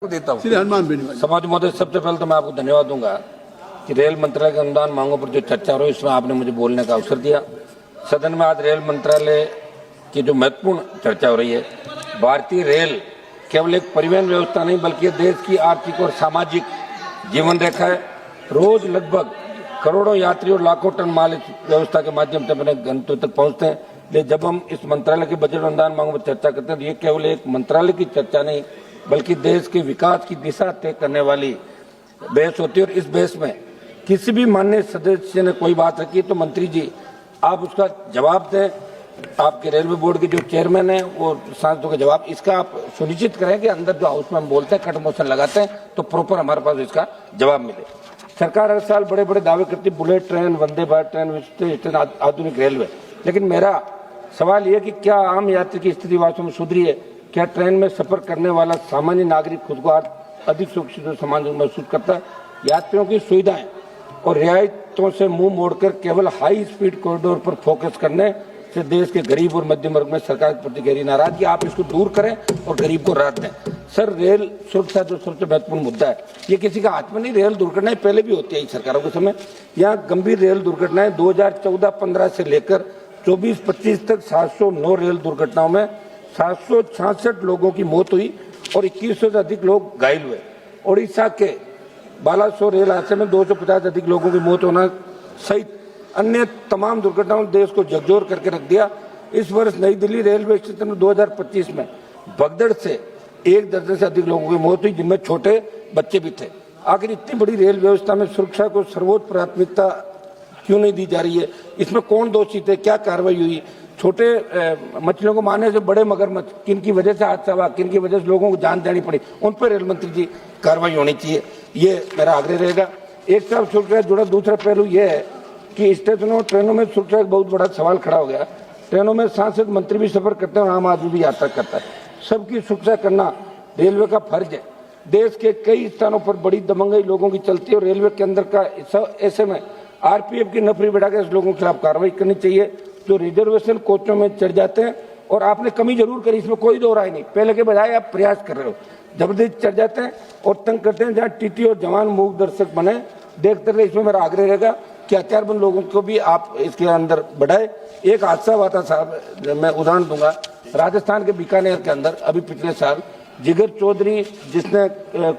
देता हूँ। समाज महोदय, सबसे पहले तो मैं आपको धन्यवाद दूंगा कि रेल मंत्रालय के अनुदान मांगों पर जो चर्चा हो रही है, इसमें आपने मुझे बोलने का अवसर दिया। सदन में आज रेल मंत्रालय की जो महत्वपूर्ण चर्चा हो रही है, भारतीय रेल केवल एक परिवहन व्यवस्था नहीं बल्कि देश की आर्थिक और सामाजिक जीवन रेखा है। रोज लगभग करोड़ों यात्री और लाखों टन माल इस व्यवस्था के माध्यम से अपने गंतव्य तक पहुंचते हैं। लेकिन जब हम इस मंत्रालय के बजट अनुदान मांगों पर चर्चा करते हैं तो ये केवल एक मंत्रालय की चर्चा नहीं बल्कि देश के विकास की दिशा तय करने वाली बहस होती है। और इस बहस में किसी भी माननीय सदस्य ने कोई बात रखी तो मंत्री जी आप उसका जवाब दें। आपके रेलवे बोर्ड के जो चेयरमैन हैं वो सांसदों का जवाब, इसका आप सुनिश्चित करें कि अंदर जो हाउस में हम बोलते हैं कट मोशन लगाते हैं तो प्रॉपर हमारे पास इसका जवाब मिले। सरकार हर साल बड़े बड़े दावे करती है, bullet train, Vande Bharat train, आधुनिक रेलवे, लेकिन मेरा सवाल ये कि क्या आम यात्री की स्थिति वास्तव में सुधरी है? क्या ट्रेन में सफर करने वाला सामान्य नागरिक खुद को अधिक सुरक्षित और सम्मानित महसूस करता है? यात्रियों की सुविधाएं और रियायतों से मुंह मोड़कर केवल हाई स्पीड कॉरिडोर पर फोकस करने से देश के गरीब और मध्यम वर्ग में सरकार के प्रति गहरी नाराजगी, आप इसको दूर करें और गरीब को राहत दें। सर, रेल सुरक्षा जो सबसे महत्वपूर्ण मुद्दा है, ये किसी का हाथ में नहीं। रेल दुर्घटनाएं पहले भी होती है सरकारों के समय। यहाँ गंभीर रेल दुर्घटनाएं 2014-15 से लेकर 24-25 तक 709 रेल दुर्घटनाओं में 766 लोगों की मौत हुई और 2100 से अधिक लोग घायल हुए। ओडिशा के बालासोर रेल हादसे में 250 से अधिक लोगों की मौत होना सहित अन्य तमाम दुर्घटनाओं ने देश को झकझोर करके रख दिया। इस वर्ष नई दिल्ली रेलवे स्टेशन में 2025 में भगदड़ से 1 दर्जन से अधिक लोगों की मौत हुई, जिनमें छोटे बच्चे भी थे। आखिर इतनी बड़ी रेल व्यवस्था में सुरक्षा को सर्वोच्च प्राथमिकता क्यों नहीं दी जा रही है? इसमें कौन दोषी थे? क्या कार्रवाई हुई? छोटे मछलियों को मारने से बड़े मगरमच्छ, किन की वजह से हादसा हुआ, किन की वजह से लोगों को जान देनी पड़ी, उन पर रेल मंत्री जी कार्रवाई होनी चाहिए, ये मेरा आग्रह रहेगा। एक तरफ सुरक्षा से जुड़ा दूसरा पहलू यह है कि स्टेशनों और ट्रेनों में सुरक्षा का बहुत बड़ा सवाल खड़ा हो गया। ट्रेनों में सांसद मंत्री भी सफर करते हैं और आम आदमी भी यात्रा करता है। सबकी सुरक्षा करना रेलवे का फर्ज है। देश के कई स्थानों पर बड़ी दमंगई लोगों की चलती है और रेलवे के अंदर का ऐसे में आरपीएफ की नफरी बढ़ाकर इस लोगों के खिलाफ कार्रवाई करनी चाहिए जो रिजर्वेशन कोचों में चढ़ जाते हैं। और आपने कमी जरूर करी, इसमें कोई दो राय नहीं, पहले के बजाय आप प्रयास कर रहे हो। जबरदस्ती चढ़ जाते हैं और तंग करते हैं। जहाँ टीटी और जवान मूक दर्शक बने देखते रहे, इसमें मेरा आग्रह रहेगा कि हथियारबंद लोगों को भी आप इसके अंदर बढ़ाए। एक हादसा हुआ था साहब, मैं उदाहरण दूंगा, राजस्थान के बीकानेर के अंदर अभी पिछले साल जिगर चौधरी जिसने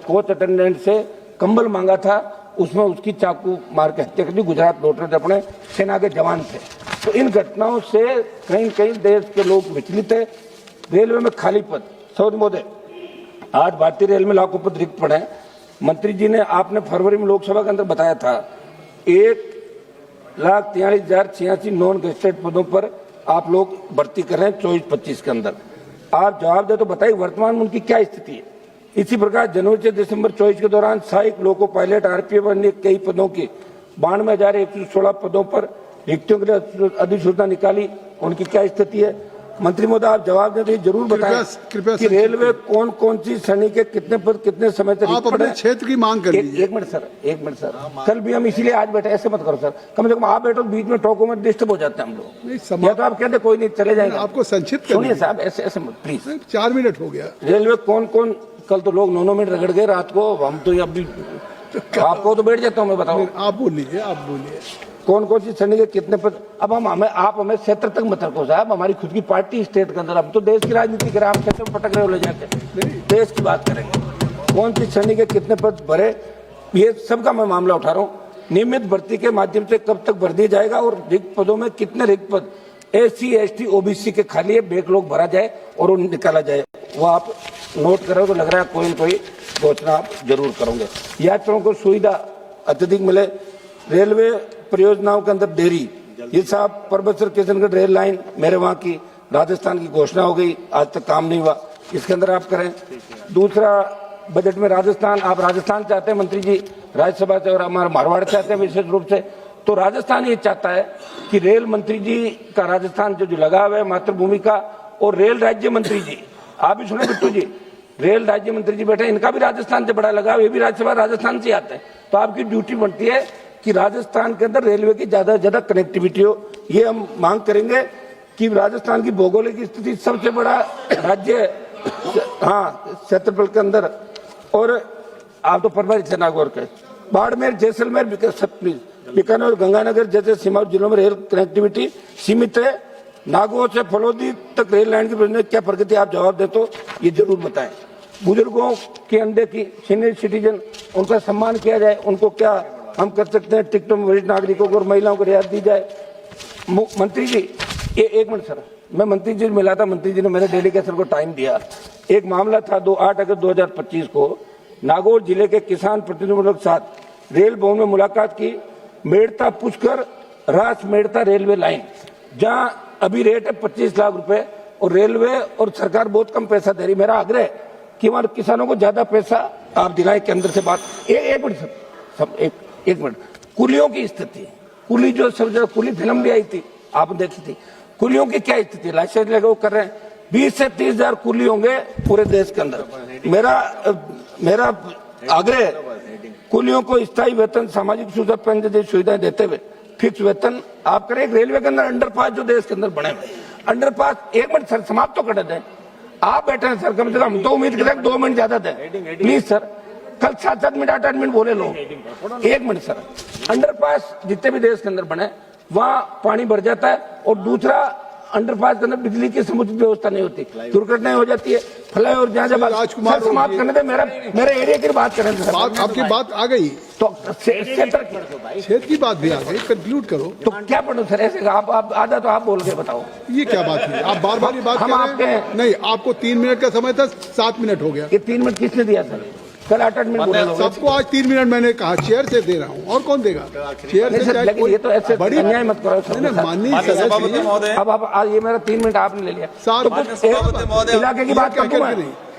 कोच अटेंडेंट से कंबल मांगा था, उसमें उसकी चाकू मार के हत्या कर दी। गुजरात लौट रहे थे, अपने सेना के जवान थे। तो इन घटनाओं से कहीं कहीं देश के लोग विचलित है। रेलवे में खाली पद, सौद मोदे, आज भारतीय रेल में लाखों पद रिक्त पड़े हैं। मंत्री जी ने, आपने फरवरी में लोकसभा के अंदर बताया था 1,43,086 नॉन गेस्टेड पदों पर आप लोग भर्ती कर रहे हैं 24-25 के अंदर। आप जवाब दे तो बताइए वर्तमान में उनकी क्या स्थिति है? इसी प्रकार जनवरी से दिसंबर 24 के दौरान सहायक लोको पायलट, आरपीएफ अन्य कई पदों की 92,116 पदों पर रिक्तियों के लिए अधिसूचना निकाली, उनकी क्या स्थिति है? मंत्री महोदय, आप जवाब दें तो ये जरूर बताएं कि रेलवे कौन कौन सी श्रेणी के कितने पद कितने समय तक आप अपने क्षेत्र की मांग कर लीजिए। एक मिनट सर, कल भी हम इसीलिए आज बैठे, ऐसे मत करो सर, कम से कम आप बैठो, बीच में टोको में डिस्टर्ब हो जाते हैं हम लोग। या तो आप कहते कोई नहीं चले जाएंगे, आपको संक्षिप्त सुनिए साहब, ऐसे मत प्लीज। 4 मिनट हो गया। रेलवे कौन कौन, कल तो लोग 9 मिनट रगड़ गए रात को, हम तो अभी आपको तो बैठ जाता हूँ मैं, बताओ आप बोलिए, आप बोलिए कौन कौन सी श्रेणी के कितने पद। अब आप हमें क्षेत्र तक मत रखो साहब, हमारी खुद की पार्टी स्टेट के अंदर, हम तो देश की राजनीति करें, आप क्षेत्र में पटक रहे हो ले जाके, देश की बात करेंगे। कौन सी श्रेणी के कितने पद भरे, ये सबका मैं मामला उठा रहा हूँ। नियमित भर्ती के माध्यम से कब तक भर दिया जाएगा और रिक्त पदों में कितने रिक्त पद SC ST OBC के खाली है, बैकलॉग भरा जाए और उन्हें निकाला जाए। वो आप नोट करो तो लग रहा है कोई न कोई घोषणा आप जरूर करोगे। यात्रियों को सुविधा अत्यधिक मिले, रेलवे परियोजनाओं के अंदर देरी, ये साहब परबतसर किशनगढ़ रेल लाइन मेरे वहां की राजस्थान की घोषणा हो गई, आज तक काम नहीं हुआ, इसके अंदर आप करें। दूसरा, बजट में राजस्थान, आप राजस्थान चाहते हैं मंत्री जी राज्यसभा से, और हमारा मारवाड़ चाहते हैं विशेष रूप से। तो राजस्थान ये चाहता है कि रेल मंत्री जी का राजस्थान जो लगाव है मातृभूमि का, और रेल राज्य मंत्री जी, आप भी सुने बिट्टू जी, रेल राज्य मंत्री जी बैठे, इनका भी राजस्थान से बड़ा लगाव, ये भी राज्यसभा राजस्थान से आते हैं। तो आपकी ड्यूटी बनती है कि राजस्थान के अंदर रेलवे की ज्यादा से ज्यादा कनेक्टिविटी हो। ये हम मांग करेंगे कि राजस्थान की भौगोलिक स्थिति सबसे बड़ा राज्य है, हाँ, क्षेत्रफल के अंदर, और आप तो प्रभारी थे नागौर के, बाड़मेर, जैसलमेर, बीकानेर और गंगानगर जैसे सीमावर्ती जिलों में रेल कनेक्टिविटी सीमित है। नागौर से फलोदी तक रेल लाइन की परियोजना क्या प्रगति, आप जवाब दे तो ये जरूर बताएं। बुजुर्गों के अंदर की सीनियर सिटीजन, उनका सम्मान किया जाए, उनको क्या हम कर सकते हैं? टिकटों में वरिष्ठ नागरिकों को और महिलाओं को रियायत दी जाए। मंत्री जी, ये एक मिनट सर, मैं मंत्री जी से मिला था, मंत्री जी ने मेरे डेलीगेशन को टाइम दिया। एक मामला था 8 अगस्त 2025 को नागौर जिले के किसान प्रतिनिधियों के साथ रेल भवन में मुलाकात की। मेड़ता पुष्कर रास मेड़ता रेलवे लाइन, जहां अभी रेट है 25 लाख रुपए और रेलवे और सरकार बहुत कम पैसा दे रही। मेरा आग्रह है कि वहां किसानों को ज्यादा पैसा आप दिलाएं। केंद्र से बात, एक मिनट सब एक मिनट, कुलियों की स्थिति, कुली जो सब कुली फिल्म भी आई थी, आप देखी थी, कुलियों की क्या स्थिति, लाइसेंस लगे वो कर रहे हैं। 20 से 30 हजार कुली होंगे पूरे देश के अंदर। मेरा आग्रह है, कुलियों को स्थायी वेतन, सामाजिक सुरक्षा पेंशन जैसी सुविधाएं देते हुए फिक्स वेतन आप करें। रेलवे के अंदर अंडरपास जो देश के अंदर बने हुए अंडरपास, एक मिनट सर समाप्त तो कर दें, आप बैठे हैं सर, कम से कम हम तो उम्मीद करें 2 मिनट ज्यादा दें प्लीज सर। कल 7-7 मिनट 8-8 मिनट बोले लोग, 1 मिनट सर। अंडरपास जितने भी देश के अंदर बने वहां पानी भर जाता है, और दूसरा अंडरपास के अंदर बिजली की समुचित व्यवस्था नहीं होती, दुर्घटनाएं हो जाती है। फ्लाईओवर जहां जब राजकुमार समाप्त करने दे, मेरे एरिया की बात करें सर। आपकी बात आ गई तो क्षेत्र की बात भी आ गई, कंक्लूड करो। तो क्या पढ़ो सर, ऐसे आप आधा तो आप बोल के बताओ, ये क्या बात है? आप बार बार ये बात हम कर रहे आपके हैं। नहीं, आपको 3 मिनट का समय था, 7 मिनट हो गया। ये 3 मिनट किसने दिया सर? कल 8-8 मिनट बोले लोग। सबको आज 3 मिनट मैंने कहा, चेयर से दे रहा हूँ, और कौन देगा? चेयर से चाहे लेकिन ये तो ऐसे बड़ी अन्याय मत करो सर। माननीय सभापति सदस्य, महोदय, अब आप ये मेरा 3 मिनट आपने ले लिया। सात सभापति महोदय, इलाके की बात कर दूं मैं?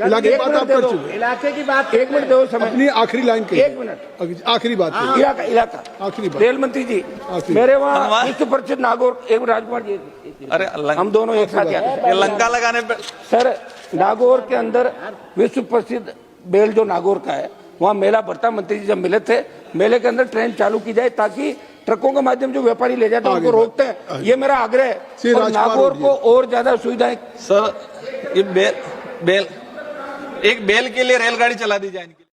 इलाके की बात आप कर चुके, इलाके की बात 1 मिनट दो समय, अपनी आखिरी लाइन की 1 मिनट आखिरी बात कही। इलाका आखिरी बात। रेल मंत्री जी, मेरे वहाँ विश्व प्रसिद्ध नागौर, एक राजकुमार जी, अरे हम दोनों एक साथ ये लंका लगाने पे सर, नागौर के अंदर विश्व प्रसिद्ध बेल जो नागौर का है, वहाँ मेला भरता। मंत्री जी जब मिले थे, मेले के अंदर ट्रेन चालू की जाए ताकि ट्रकों के माध्यम जो व्यापारी ले जाते हैं उनको रोकते हैं। ये मेरा आग्रह है, और नागौर को और ज्यादा सुविधाएं। सर, ये बेल एक बेल के लिए रेलगाड़ी चला दी जाए इनकी।